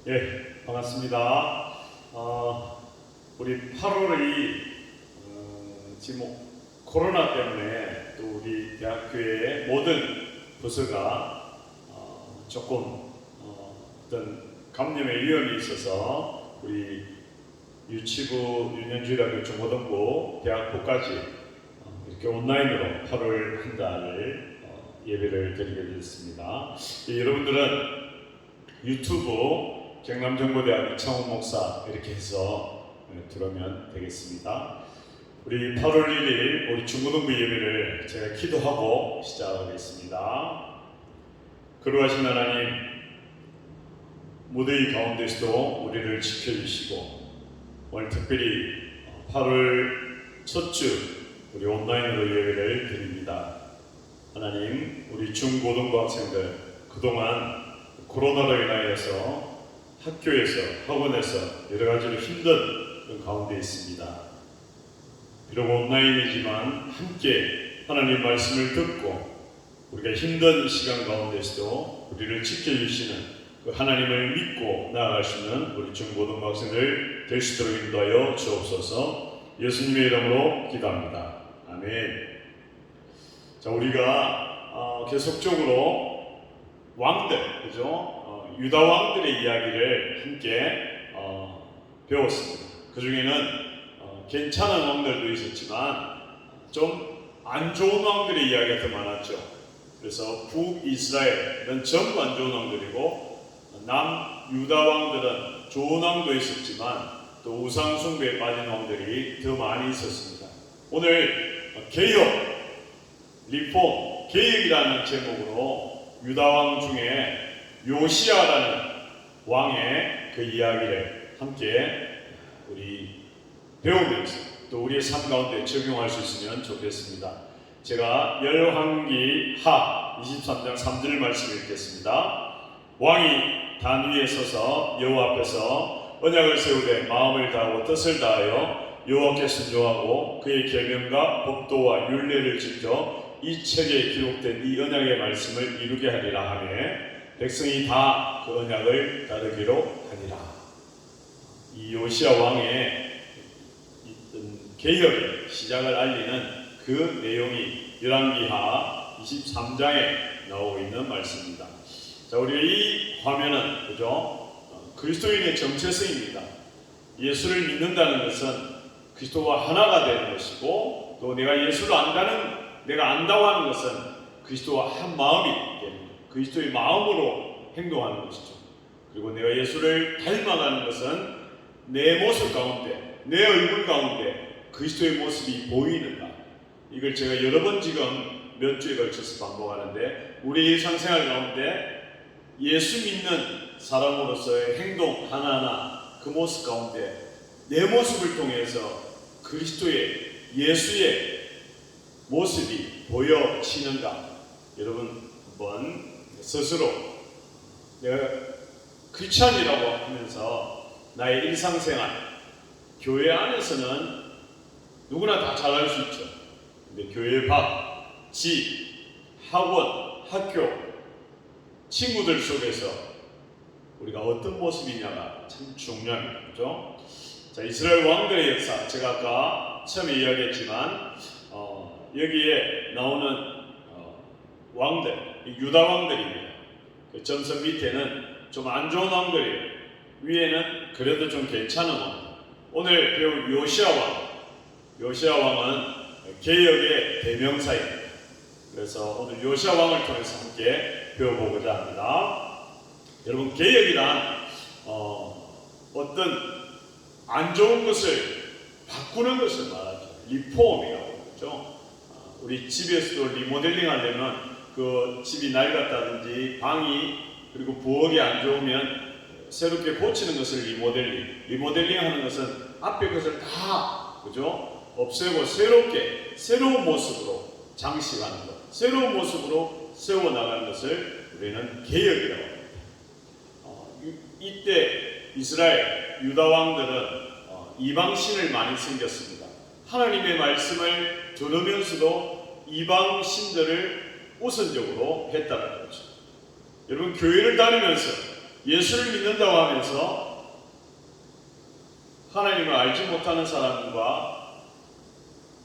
예, 반갑습니다. 우리 8월이 지금 코로나 때문에 또 우리 대학교의 모든 부서가 조금 어떤 감염의 위험이 있어서 우리 유치부, 유년주일학교, 중고등부, 대학부까지 이렇게 온라인으로 8월 한 달을 예배를 드리게 됐습니다. 여러분들은 유튜브 경남정보대학 이창훈 목사 이렇게 해서 들으면 되겠습니다. 우리 8월 1일 우리 중고등부 예배를 제가 기도하고 시작하겠습니다. 거룩하신 하나님, 무더위 가운데서도 우리를 지켜주시고 오늘 특별히 8월 첫 주 우리 온라인으로 예배를 드립니다. 하나님, 우리 중고등부 학생들 그동안 코로나로 인하여서 학교에서, 학원에서 여러 가지로 힘든 가운데 있습니다. 비록 온라인이지만 함께 하나님 말씀을 듣고 우리가 힘든 시간 가운데서도 우리를 지켜주시는 그 하나님을 믿고 나아갈 수 있는 우리 중고등부 학생들 될 수 있도록 인도하여 주옵소서. 예수님의 이름으로 기도합니다. 아멘. 자, 우리가 계속적으로 왕들, 그죠? 유다 왕들의 이야기를 함께 배웠습니다. 그 중에는 괜찮은 왕들도 있었지만 좀 안 좋은 왕들의 이야기가 더 많았죠. 그래서 북이스라엘은 전부 안 좋은 왕들이고 남유다 왕들은 좋은 왕도 있었지만 또 우상 숭배에 빠진 왕들이 더 많이 있었습니다. 오늘 개혁, 리폼, 개혁이라는 제목으로 유다 왕 중에 요시야라는 왕의 그 이야기를 함께 우리 배우면서 또 우리의 삶 가운데 적용할 수 있으면 좋겠습니다. 제가 열왕기 하 23장 3절 말씀 읽겠습니다. 왕이 단 위에 서서 여호와 앞에서 언약을 세우되 마음을 다하고 뜻을 다하여 여호와께 순종하고 그의 계명과 법도와 율례를 지켜 이 책에 기록된 이 언약의 말씀을 이루게 하리라 하며 백성이 다 그 언약을 따르기로 하니라. 이 요시야 왕의 개혁의 시작을 알리는 그 내용이 열왕기하 23장에 나오고 있는 말씀입니다. 자, 우리가 이 화면은 그죠? 그리스도인의 정체성입니다. 예수를 믿는다는 것은 그리스도와 하나가 되는 것이고 또 내가 예수를 내가 안다고 하는 것은 그리스도와 한 마음이 됩니다. 그리스도의 마음으로 행동하는 것이죠. 그리고 내가 예수를 닮아가는 것은 내 모습 가운데, 내 얼굴 가운데 그리스도의 모습이 보이는가. 이걸 제가 여러 번 지금 몇 주에 걸쳐서 반복하는데 우리 일상생활 가운데 예수 믿는 사람으로서의 행동 하나하나 그 모습 가운데 내 모습을 통해서 그리스도의 예수의 모습이 보여지는가. 여러분 한번 스스로 내가 크리스찬이라고 하면서 나의 일상생활, 교회 안에서는 누구나 다 잘할 수 있죠. 근데 교회 밖, 집, 학원, 학교, 친구들 속에서 우리가 어떤 모습이냐가 참 중요합니다. 그렇죠? 자, 이스라엘 왕들의 역사, 제가 아까 처음에 이야기했지만 여기에 나오는 왕들, 유다 왕들입니다. 그 점선 밑에는 좀 안 좋은 왕들이에요. 위에는 그래도 좀 괜찮은 왕들. 오늘 배울 요시야 왕, 요시야 왕은 개혁의 대명사입니다. 그래서 오늘 요시야 왕을 통해서 함께 배워보고자 합니다. 여러분, 개혁이란 어떤 안 좋은 것을 바꾸는 것을 말하죠. 리폼이라고 그러죠. 우리 집에서도 리모델링 하려면 그 집이 낡았다든지 방이 그리고 부엌이 안 좋으면 새롭게 고치는 것을 리모델링 하는 것은 앞에 것을 다 그죠? 없애고 새로운 모습으로 장식하는 것, 새로운 모습으로 세워나가는 것을 우리는 개혁이라고 합니다. 이때 이스라엘 유다 왕들은 이방신을 많이 섬겼습니다. 하나님의 말씀을 들으면서도 이방신들을 우선적으로 했다는 거죠. 여러분, 교회를 다니면서 예수를 믿는다고 하면서 하나님을 알지 못하는 사람과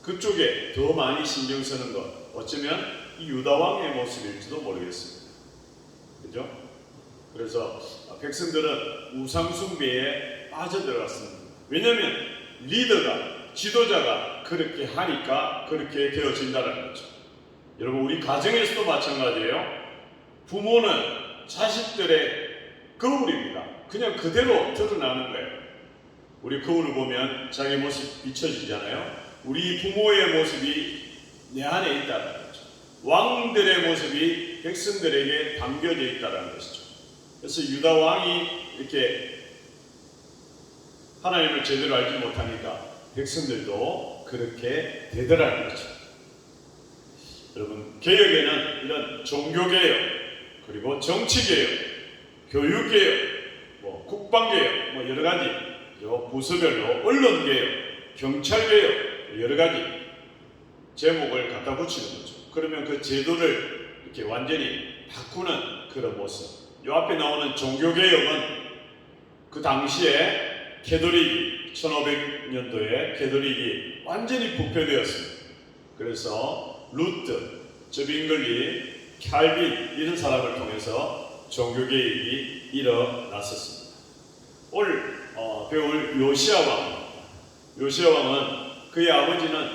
그쪽에 더 많이 신경 쓰는 것, 어쩌면 이 유다 왕의 모습일지도 모르겠습니다. 그죠? 그래서 백성들은 우상숭배에 빠져들어갔습니다. 왜냐하면 리더가, 지도자가 그렇게 하니까 그렇게 되어진다는 거죠. 여러분, 우리 가정에서도 마찬가지예요. 부모는 자식들의 거울입니다. 그냥 그대로 드러나는 거예요. 우리 거울을 보면 자기 모습 비춰지잖아요. 우리 부모의 모습이 내 안에 있다는 거죠. 왕들의 모습이 백성들에게 담겨져 있다는 것이죠. 그래서 유다 왕이 이렇게 하나님을 제대로 알지 못하니까 백성들도 그렇게 되더라는 거죠. 여러분, 개혁에는 이런 종교개혁, 그리고 정치개혁, 교육개혁, 국방개혁, 여러 가지 부서별로 언론개혁, 경찰개혁, 여러 가지 제목을 갖다 붙이는 거죠. 그러면 그 제도를 이렇게 완전히 바꾸는 그런 모습. 이 앞에 나오는 종교개혁은 그 당시에 캐톨릭이 1500년도에 캐톨릭이 완전히 부패되었습니다. 그래서 루트, 저빙글리, 칼빈 이런 사람을 통해서 종교개혁이 일어났었습니다. 오늘 배울 요시야 왕입니다. 요시야 왕은 그의 아버지는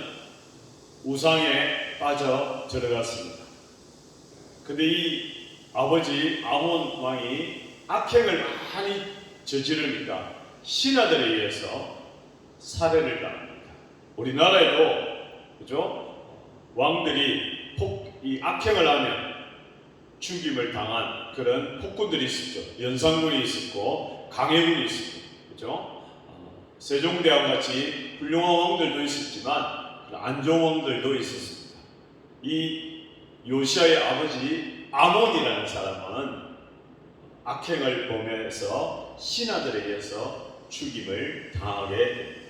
우상에 빠져 들어갔습니다. 근데 이 아버지 아몬 왕이 악행을 많이 저지르니까 신하들에 의해서 살해를 당합니다. 우리나라에도 그죠? 왕들이 이 악행을 하면 죽임을 당한 그런 폭군들이 있었죠. 연산군이 있었고 강해군이 있었고, 그죠? 세종대왕 같이 훌륭한 왕들도 있었지만 안 좋은 왕들도 있었습니다. 이 요시야의 아버지 아몬이라는 사람은 악행을 범해서 신하들에 의해서 죽임을 당하게 됩니다.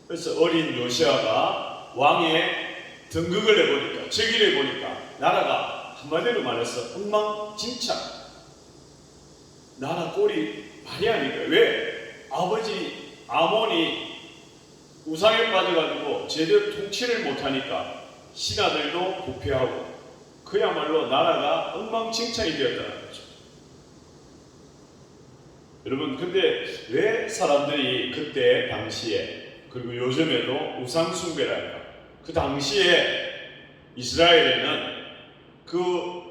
그래서 어린 요시야가 왕의 등극을 해보니까, 즉위를 해보니까 나라가 한마디로 말해서 엉망진창, 나라 꼴이 말이 아닌 거예요. 왜? 아버지 아몬이 우상에 빠져가지고 제대로 통치를 못하니까 신하들도 부패하고 그야말로 나라가 엉망진창이 되었다는 거죠. 여러분, 근데 왜 사람들이 그때 당시에, 그리고 요즘에도 우상숭배를 할까? 그 당시에 이스라엘에는 그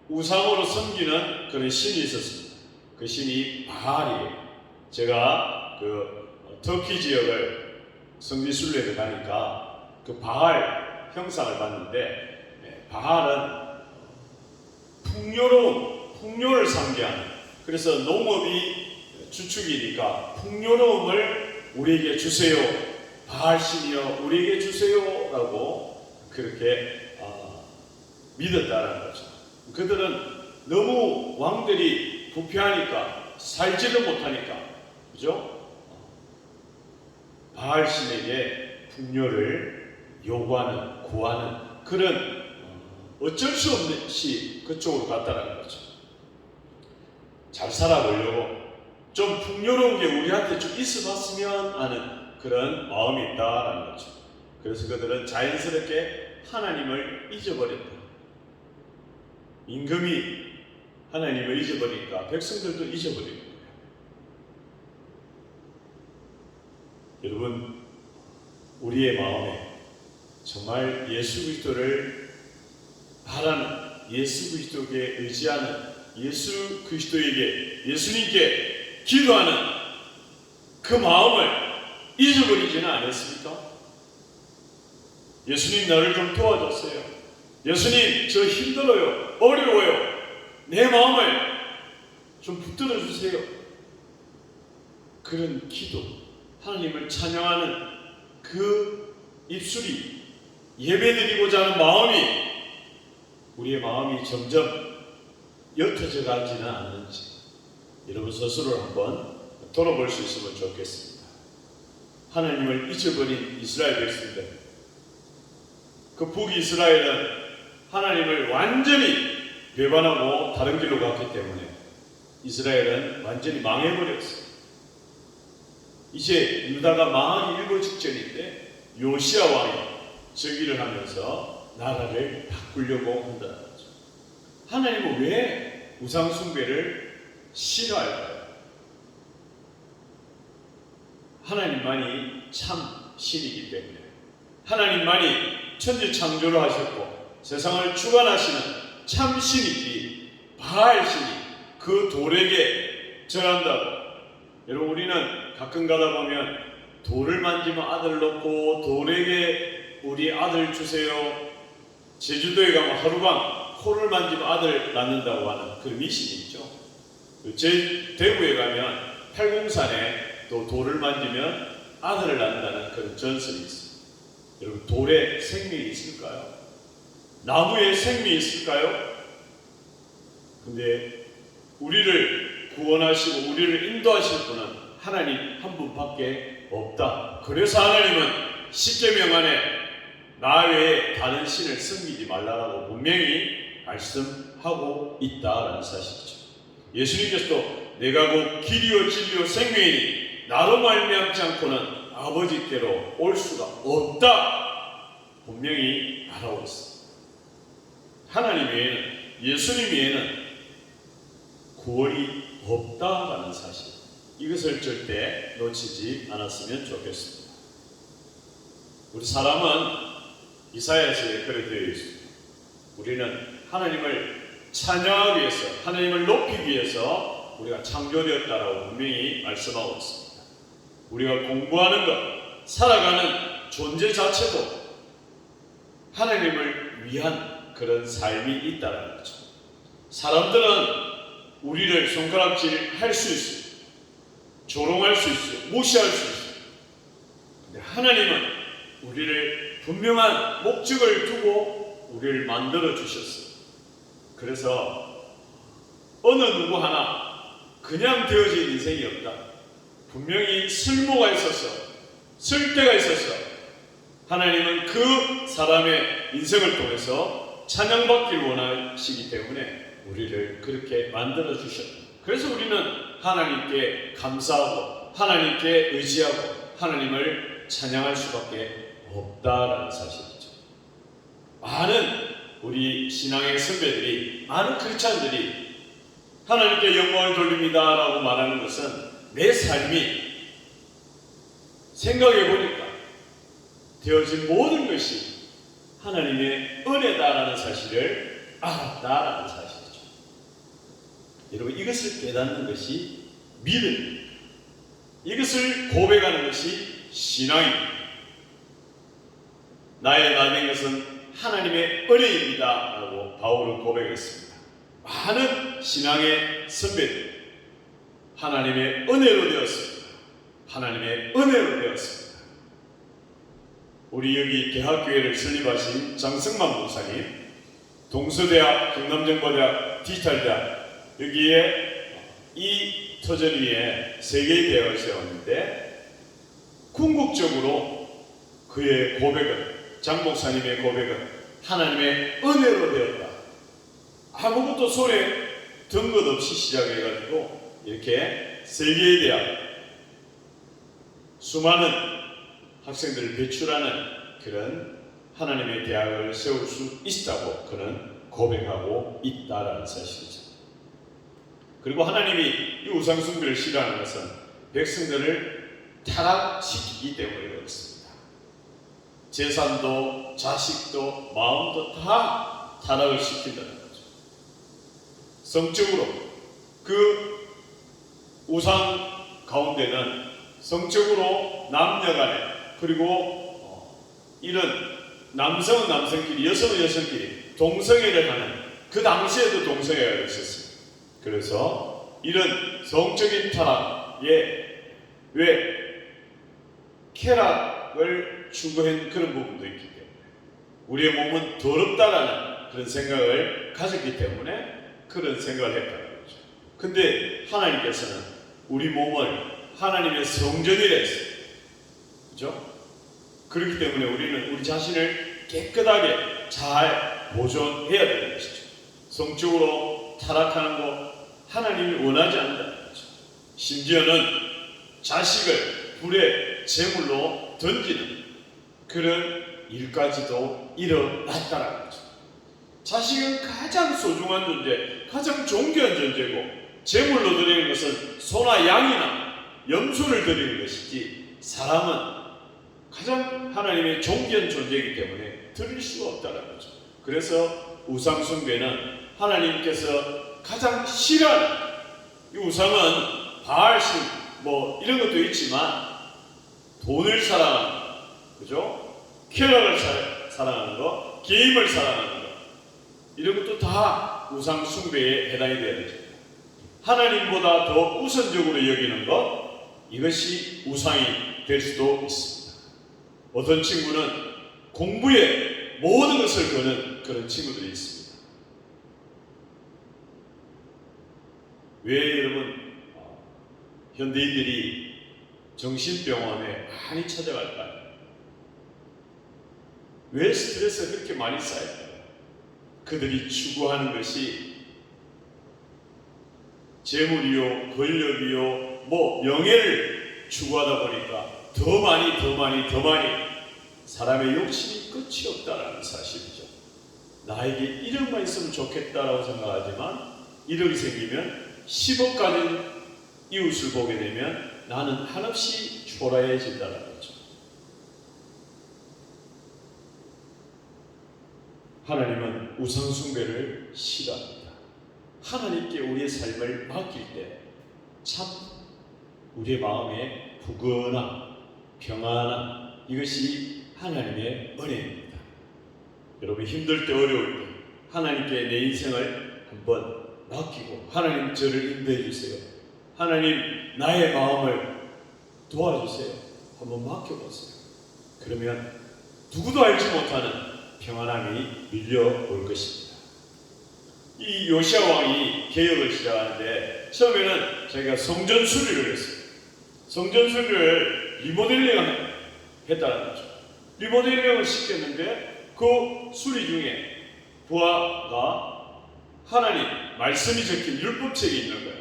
우상으로 섬기는 그런 신이 있었습니다. 그 신이 바알이에요. 제가 그 터키 지역을 성지순례를 가니까 그 바알 형상을 봤는데, 바알은 풍요를 상징하는, 그래서 농업이 주축이니까 풍요로움을 우리에게 주세요, 바알 신이여 우리에게 주세요 라고 그렇게 믿었다는 거죠. 그들은 너무 왕들이 부패하니까 살지를 못하니까, 그죠? 바알 신에게 풍요를 요구하는, 구하는 그런 어쩔 수 없이 그쪽으로 갔다는 거죠. 잘 살아보려고 좀 풍요로운 게 우리한테 좀 있어봤으면 하는 그런 마음이 있다라는 거죠. 그래서 그들은 자연스럽게 하나님을 잊어버렸다. 임금이 하나님을 잊어버리니까 백성들도 잊어버리는 거예요. 여러분, 우리의 마음에 정말 예수 그리스도를 바라는, 예수 그리스도에게 의지하는, 예수 그리스도에게, 예수님께 기도하는 그 마음을 잊어버리지는 않았습니까? 예수님, 나를 좀 도와줬어요. 예수님, 저 힘들어요, 어려워요, 내 마음을 좀 붙들어 주세요. 그런 기도, 하나님을 찬양하는 그 입술이, 예배드리고자 하는 마음이, 우리의 마음이 점점 옅어져 가지는 않는지 여러분 스스로를 한번 돌아볼 수 있으면 좋겠습니다. 하나님을 잊어버린 이스라엘 백성들, 그 북이스라엘은 하나님을 완전히 배반하고 다른 길로 갔기 때문에 이스라엘은 완전히 망해버렸어요. 이제 유다가 망하기 일보 직전인데 요시야 왕이 즉위를 하면서 나라를 바꾸려고 한다는 거죠. 하나님은 왜 우상 숭배를 싫어할까요? 하나님만이 참 신이기 때문에, 하나님만이 천지 창조를 하셨고 세상을 주관하시는 참 신이지 바알 신이 그 돌에게 절한다고. 여러분, 우리는 가끔 가다 보면 돌을 만지면 아들 낳고 돌에게 우리 아들 주세요. 제주도에 가면 하루방 코를 만지면 아들 낳는다고 하는 그 미신이 있죠. 대구에 가면 팔공산에 또 돌을 만지면 아들을 낳는다는 그런 전설이 있어요. 여러분, 돌에 생명이 있을까요? 나무에 생명이 있을까요? 근데 우리를 구원하시고 우리를 인도하실 분은 하나님 한 분밖에 없다. 그래서 하나님은 십계명 안에 나 외에 다른 신을 섬기지 말라라고 분명히 말씀하고 있다라는 사실이죠. 예수님께서도 내가 곧 길이요 진리요 생명이니 나로 말미암지 않고는 아버지께로 올 수가 없다 분명히 말하고 있습니다. 하나님 외에는, 예수님 외에는 구원이 없다라는 사실, 이것을 절대 놓치지 않았으면 좋겠습니다. 우리 사람은 이사야서에 그렇게 되어 있습니다. 우리는 하나님을 찬양하기 위해서, 하나님을 높이기 위해서 우리가 창조되었다라고 분명히 말씀하고 있습니다. 우리가 공부하는 것, 살아가는 존재 자체도 하나님을 위한 그런 삶이 있다는 거죠. 사람들은 우리를 손가락질 할 수 있어요. 조롱할 수 있어요. 무시할 수 있어요. 근데 하나님은 우리를 분명한 목적을 두고 우리를 만들어 주셨어요. 그래서 어느 누구 하나 그냥 되어진 인생이 없다. 분명히 쓸모가 있어서, 쓸데가 있어서 하나님은 그 사람의 인생을 통해서 찬양받기를 원하시기 때문에 우리를 그렇게 만들어 주셨다. 그래서 우리는 하나님께 감사하고 하나님께 의지하고 하나님을 찬양할 수밖에 없다라는 사실이죠. 많은 우리 신앙의 선배들이, 많은 크리스찬들이 하나님께 영광을 돌립니다라고 말하는 것은 내 삶이 생각해 보니까 되어진 모든 것이 하나님의 은혜다라는 사실을 알았다라는 사실이죠. 여러분, 이것을 깨닫는 것이 믿음, 이것을 고백하는 것이 신앙입니다. 나의 나된 것은 하나님의 은혜입니다 라고 바울은 고백했습니다. 많은 신앙의 선배들 하나님의 은혜로 되었습니다. 하나님의 은혜로 되었습니다. 우리 여기 대학교회를 설립하신 장승만 목사님, 동서대학, 경남정보대학, 디지털대학, 여기에 이 터전 위에 세 개의 대학을 세웠는데 궁극적으로 그의 고백은, 장 목사님의 고백은 하나님의 은혜로 되었다. 아무것도 손에 든 것 없이 시작해가지고 이렇게 세 개의 대학, 수많은 학생들을 배출하는 그런 하나님의 대학을 세울 수 있다고 그는 고백하고 있다라는 사실이죠. 그리고 하나님이 이 우상숭배를 싫어하는 것은 백성들을 타락시키기 때문에 그렇습니다. 재산도 자식도 마음도 다 타락을 시킨다는 거죠. 성적으로 그 우상 가운데는 성적으로 남녀간에, 그리고 이런 남성은 남성끼리, 여성은 여성끼리 동성애를 하는, 그 당시에도 동성애가 있었습니다. 그래서 이런 성적인 타락에 왜 쾌락을 추구한 그런 부분도 있기 때문에, 우리의 몸은 더럽다라는 그런 생각을 가졌기 때문에 그런 생각을 했다는 거죠. 근데 하나님께서는 우리 몸을 하나님의 성전이라 했어요. 그렇죠? 그렇기 때문에 우리는 우리 자신을 깨끗하게 잘 보존해야 되는 것이죠. 성적으로 타락하는 것, 하나님이 원하지 않는다는 거죠. 심지어는 자식을 불에 제물로 던지는 그런 일까지도 일어났다는 거죠. 자식은 가장 소중한 존재, 가장 존귀한 존재고 제물로 드리는 것은 소나 양이나 염소를 드리는 것이지 사람은 가장 하나님의 존귀한 존재이기 때문에 드릴 수가 없다는 거죠. 그래서 우상 숭배는 하나님께서 가장 싫어하는, 이 우상은 바알신 뭐 이런 것도 있지만 돈을 사랑하는 거, 그죠? 쾌락을 사랑하는 거, 게임을 사랑하는 거, 이런 것도 다 우상 숭배에 해당이 되어야 되죠. 하나님보다 더 우선적으로 여기는 것, 이것이 우상이 될 수도 있습니다. 어떤 친구는 공부에 모든 것을 거는 그런 친구들이 있습니다. 왜 여러분 현대인들이 정신병원에 많이 찾아갈까요? 왜 스트레스가 그렇게 많이 쌓일까요? 그들이 추구하는 것이 재물이요, 권력이요, 뭐 명예를 추구하다 보니까 더 많이 사람의 욕심이 끝이 없다라는 사실이죠. 나에게 1억만 있으면 좋겠다라고 생각하지만 1억이 생기면 10억 가진 이웃을 보게 되면 나는 한없이 초라해진다는 거죠. 하나님은 우상 숭배를 싫어합니다. 하나님께 우리의 삶을 맡길 때 참 우리의 마음에 부근함, 평안함, 이것이 하나님의 은혜입니다. 여러분 힘들 때 어려울 때 하나님께 내 인생을 한번 맡기고 하나님 저를 인도해 주세요. 하나님 나의 마음을 도와주세요. 한번 맡겨보세요. 그러면 누구도 알지 못하는 평안함이 밀려올 것입니다. 이 요시야 왕이 개혁을 시작하는데 처음에는 자기가 성전 수리를 했어요. 성전 수리를 리모델링 했다는 거죠. 리모델링을 시켰는데 그 수리 중에 부하가 하나님 말씀이 적힌 율법책이 있는 거예요.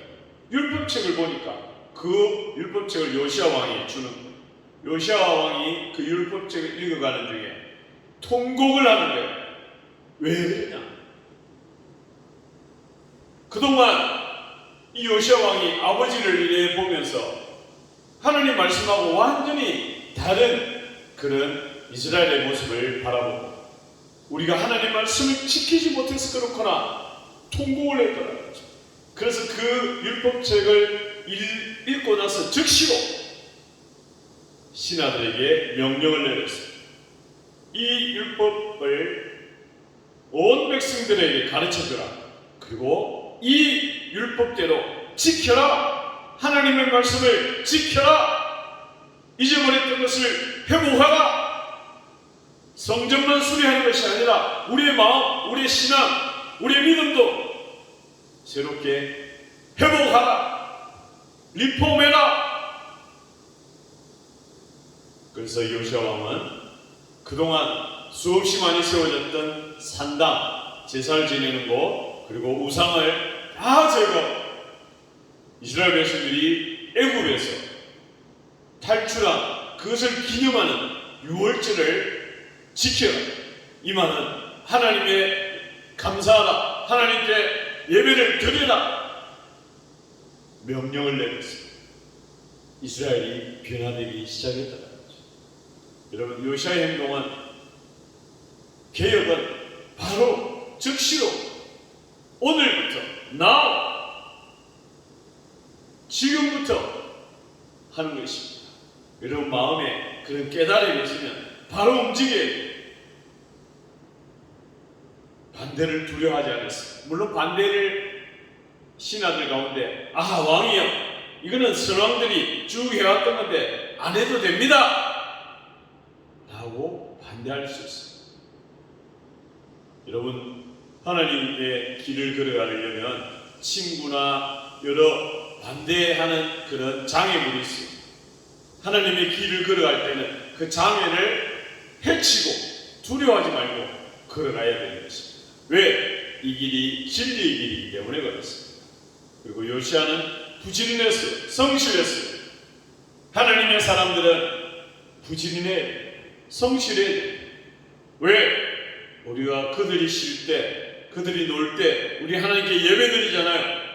율법책을 보니까 그 율법책을 요시야 왕이 주는 거예요. 요시야 왕이 그 율법책을 읽어가는 중에 통곡을 하는 거예요. 왜 그러냐? 그동안 이 요시야 왕이 아버지를 이래 보면서 하나님 말씀하고 완전히 다른 그런 이스라엘의 모습을 바라보고 우리가 하나님 말씀을 지키지 못해서 그렇구나 통곡을 했더라는 거죠. 그래서 그 율법책을 읽고 나서 즉시로 신하들에게 명령을 내렸어요. 이 율법을 온 백성들에게 가르쳐주라. 그리고 이 율법대로 지켜라. 하나님의 말씀을 지켜라. 잊어버렸던 것을 회복하라. 성전만 수리하는 것이 아니라 우리의 마음, 우리의 신앙, 우리의 믿음도 새롭게 회복하라. 리폼해라. 그래서 요시야 왕은 그동안 수없이 많이 세워졌던 산당, 제사를 지내는 곳, 그리고 우상을 다 제거. 이스라엘 백성들이 애굽에서 탈출한 그것을 기념하는 유월절을 지켜라. 이 말은 하나님의 감사하라. 하나님께 예배를 드리라. 명령을 내렸습니다. 이스라엘이 변화되기 시작했다는 거죠. 여러분 요시야의 행동은 개혁은 바로 즉시로 오늘부터 now 지금부터 하는 것입니다. 여러분 마음에 그런 깨달음이 있으면 바로 움직여야 돼요. 반대를 두려워하지 않았어요. 물론 반대를 신하들 가운데 왕이요 이거는 선왕들이 쭉 해왔던 건데 안 해도 됩니다 라고 반대할 수 있어요. 여러분 하나님의 길을 걸어가려면 친구나 여러 반대하는 그런 장애물이 있어요. 하나님의 길을 걸어갈 때는 그 장애를 해치고 두려워하지 말고 걸어가야 되는 것입니다. 왜? 이 길이 진리의 길이기 때문에 그렇습니다. 그리고 요시아는 부지런했어요. 성실했어요. 하나님의 사람들은 부지런해, 성실해. 왜? 우리가 그들이 쉴 때, 그들이 놀 때 우리 하나님께 예배드리잖아요.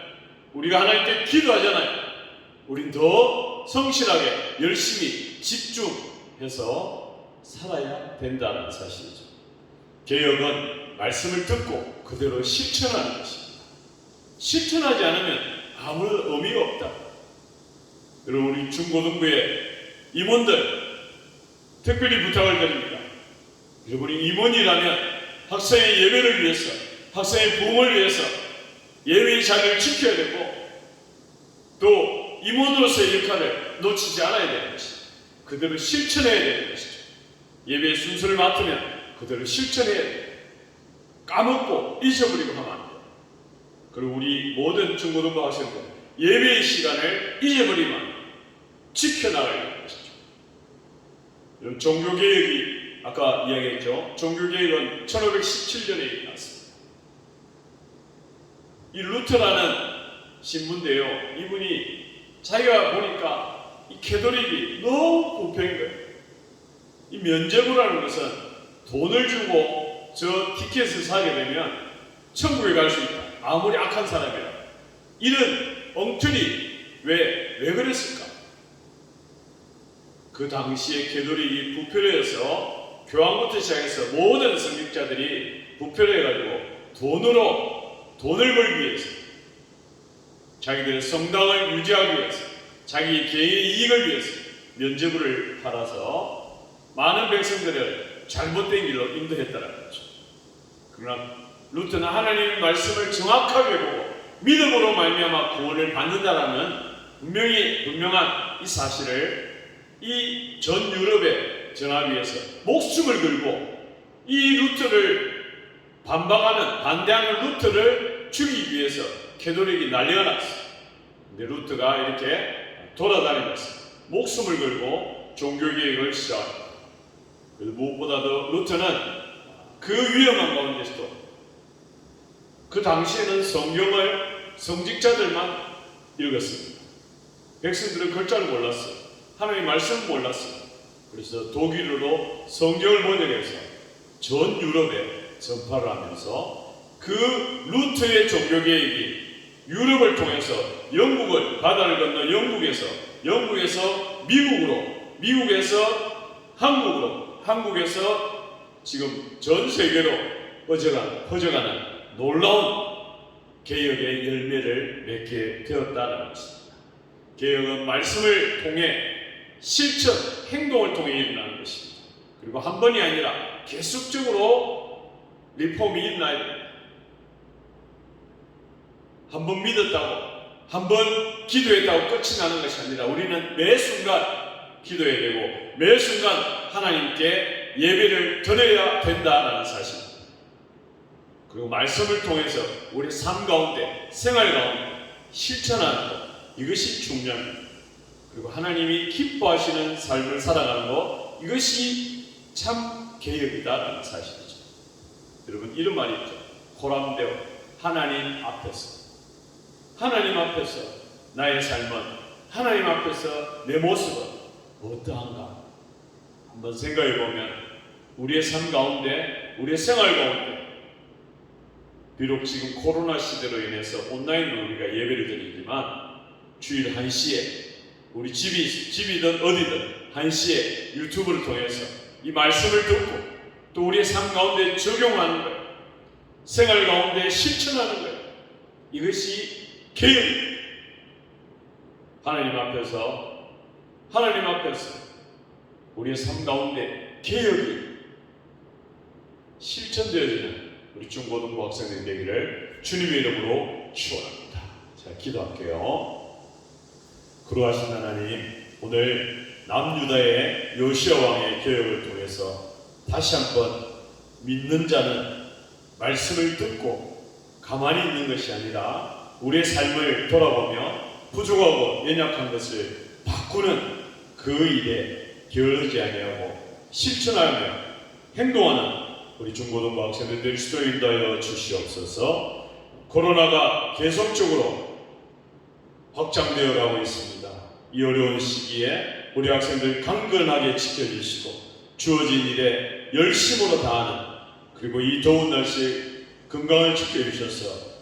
우리가 하나님께 기도하잖아요. 우린 더 성실하게 열심히 집중해서 살아야 된다는 사실이죠. 개혁은 말씀을 듣고 그대로 실천하는 것입니다. 실천하지 않으면 아무 의미가 없다. 여러분, 우리 중고등부의 임원들 특별히 부탁을 드립니다. 여러분이 임원이라면 학생의 예배를 위해서, 학생의 부흥을 위해서 예배의 자리를 지켜야 되고, 또 임원으로서의 역할을 놓치지 않아야 되는 것이죠. 그대로 실천해야 되는 것이죠. 예배의 순서를 맡으면 그대로 실천해야 돼요. 까먹고 잊어버리고 하면 안 돼요. 그리고 우리 모든 중고등부 학생들 예배의 시간을 잊어버리면 안 돼요. 지켜나가야 되는 것이죠. 종교개혁이 아까 이야기했죠. 종교개혁은 1517년에 일어났습니다. 이 루터라는 신부인데요, 이분이 자기가 보니까 이 캐톨릭이 너무 부패인 거예요. 이 면죄부라는 것은 돈을 주고 저 티켓을 사게 되면 천국에 갈 수 있다. 아무리 악한 사람이라. 이런 엉터리 왜 그랬을까? 그 당시에 캐톨릭이 부패를 해서 교황부터 시작해서 모든 성직자들이 부패를 해가지고 돈을 벌기 위해서, 자기들의 성당을 유지하기 위해서, 자기 개인의 이익을 위해서 면죄부를 팔아서 많은 백성들을 잘못된 길로 인도했다는 거죠. 그러나 루터는 하나님의 말씀을 정확하게 보고 믿음으로 말미암아 구원을 받는다라는 분명한 이 사실을 이 전 유럽에 전하기 위해서 목숨을 걸고 이 루터를 반대하는 루터를 죽이기 위해서 캐톨릭이 난리가 났어요. 근데 루터가 이렇게 돌아다니면서 목숨을 걸고 종교개혁을 시작합니다. 그래서 무엇보다도 루터는 그 위험한 가운데서도 그 당시에는 성경을 성직자들만 읽었습니다. 백성들은 글자를 몰랐어요. 하나님의 말씀을 몰랐어요. 그래서 독일어로 성경을 번역해서 전 유럽에 전파를 하면서 그 루터의 종교개혁이 유럽을 통해서 영국을 바다를 건너 영국에서 미국으로, 미국에서 한국으로, 한국에서 지금 전 세계로 퍼져가는 놀라운 개혁의 열매를 맺게 되었다는 것입니다. 개혁은 말씀을 통해 실천, 행동을 통해 일어나는 것입니다. 그리고 한 번이 아니라 계속적으로 리폼이 일어나야 됩니다. 한 번 믿었다고, 한 번 기도했다고 끝이 나는 것이 아니라 우리는 매 순간 기도해야 되고 매 순간 하나님께 예배를 드려야 된다는 사실입니다. 그리고 말씀을 통해서 우리 삶 가운데, 생활 가운데 실천하는 것, 이것이 중요합니다. 그리고 하나님이 기뻐하시는 삶을 살아가는 것, 이것이 참 개혁이다라는 사실이죠. 여러분, 이런 말이 있죠. 코람데오, 하나님 앞에서 나의 삶은, 하나님 앞에서 내 모습은 어떠한가? 한번 생각해 보면 우리의 삶 가운데, 우리의 생활 가운데, 비록 지금 코로나 시대로 인해서 온라인으로 우리가 예배를 드리지만 주일 1시에 우리 집이든 어디든 1시에 유튜브를 통해서 이 말씀을 듣고 또 우리의 삶 가운데 적용하는 거예요. 생활 가운데 실천하는 거예요. 이것이 개혁입니다. 하나님 앞에서 우리의 삶 가운데 개혁이 실천되어지는 우리 중고등부 학생들 되기를 주님의 이름으로 축원합니다. 자, 기도할게요. 그러하신 하나님, 오늘 남유다의 요시야 왕의 개혁을 통해서 다시 한번 믿는 자는 말씀을 듣고 가만히 있는 것이 아니라 우리의 삶을 돌아보며 부족하고 연약한 것을 바꾸는 그 일에 게으르지 아니하고 실천하며 행동하는 우리 중고등부 학생들 될 수도 있다여 주시옵소서. 코로나가 계속적으로 확장되어 가고 있습니다. 이 어려운 시기에 우리 학생들 강건하게 지켜주시고 주어진 일에 열심으로 다하는, 그리고 이 더운 날씨에 건강을 지켜주셔서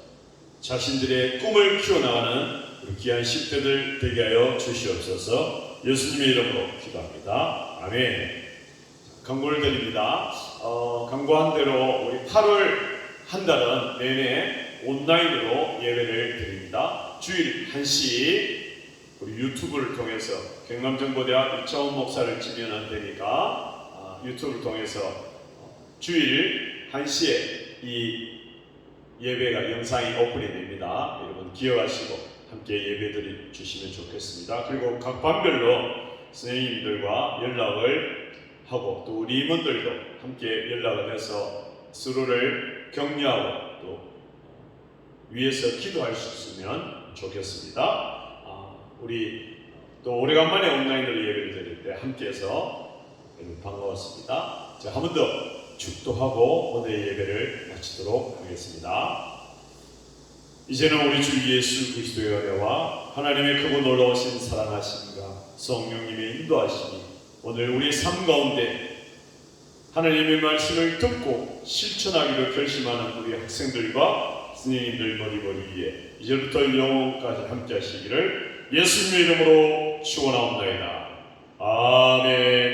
자신들의 꿈을 키워나가는 우리 귀한 10대들 되게 하여 주시옵소서. 예수님의 이름으로 기도합니다. 아멘. 광고를 드립니다. 광고한 대로 우리 8월 한 달은 내내 온라인으로 예배를 드립니다. 주일 1시 우리 유튜브를 통해서 경남정보대학 이창훈 목사를 지면한 되니까 유튜브를 통해서 주일 1시에 이 예배가 영상이 오픈이 됩니다. 여러분 기억하시고 함께 예배드리 주시면 좋겠습니다. 그리고 각 반별로 선생님들과 연락을 하고 또 우리 임원들도 함께 연락을 해서 서로를 격려하고 또 위에서 기도할 수 있으면 좋겠습니다. 우리 또 오래간만에 온라인으로 예배를 드릴 때 함께해서 반가웠습니다. 자, 한 번 더 축도하고 오늘의 예배를 마치도록 하겠습니다. 이제는 우리 주 예수 그리스도의 은혜와 하나님의 크고 놀라우신 사랑하심과 성령님의 인도하심이 오늘 우리의 삶 가운데 하나님의 말씀을 듣고 실천하기로 결심하는 우리 학생들과 선생님들 머리 위에 이제부터 영원까지 함께 하시기를 예수님의 이름으로 축원하옵나이다. 아멘.